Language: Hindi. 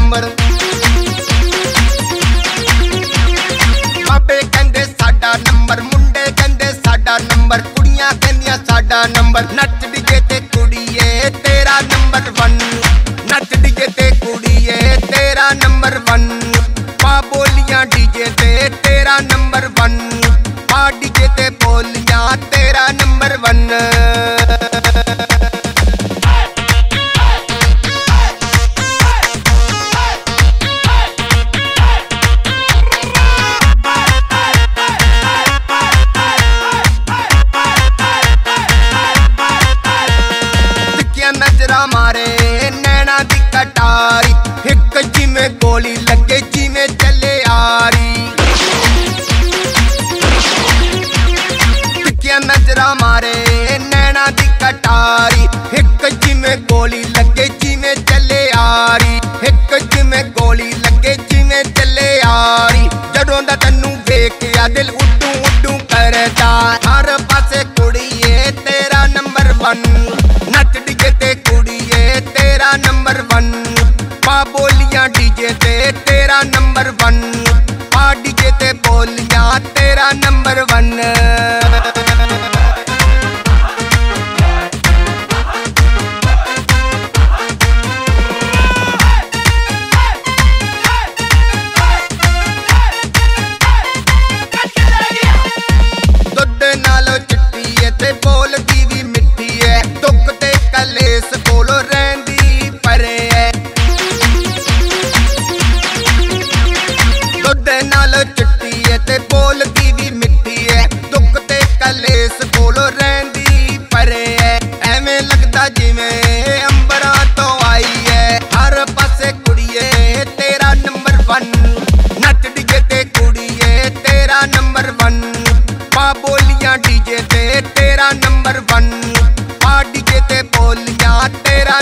नंबर। बाबे कहंदे साडा नंबर, मुंडे कहंदे साडा नंबर, कुड़ियां कहंदियां साडा नंबर। नच डीजे ते कुड़िए तेरा नंबर 1, नच डीजे ते कुड़िए तेरा नंबर 1। पा बोलियां डीजे ते तेरा नंबर 1, पा डीजे ते बोलियां तेरा नंबर 1। नजरा मारे नैना दी कटारी, हिक जिमें गोली लगे जिमें चले आरी। टिकिया नजरा मारे नैना दी कटारी, हिक जिमें गोली लगे जिमें चले आरी, हिक जिमें गोली लगे जिमें चले आरी। जदों दा तैनू वेखिया दिल उड्डू उड्डू करदा, हर पासे कुड़िए तेरा नंबर 1, नच डीजे ते कुड़िए तेरा नंबर 1। पा बोलियां डीजे ते तेरा नंबर 1, पा डीजे ते बोलियां तेरा नंबर 1। दुध नालों चिट्टी है ते बोलदी भी मिट्टी है, दुख ते कलेस कोलों रहिंदी परे है। दुध नालों चिट्टी है ते बोलदी भी मिट्टी है, दुख ते कलेस कोलों रहिंदी परे है। एवें लगदा जिवें अंबरां तो आई है, हर पासे कुड़िए तेरा नंबर 1, नच डीजे ते कुड़िए तेरा नंबर 1। पा बोलियां डीजे ते तेरा नंबर 1, पा डीजे ते बोलियां तेरा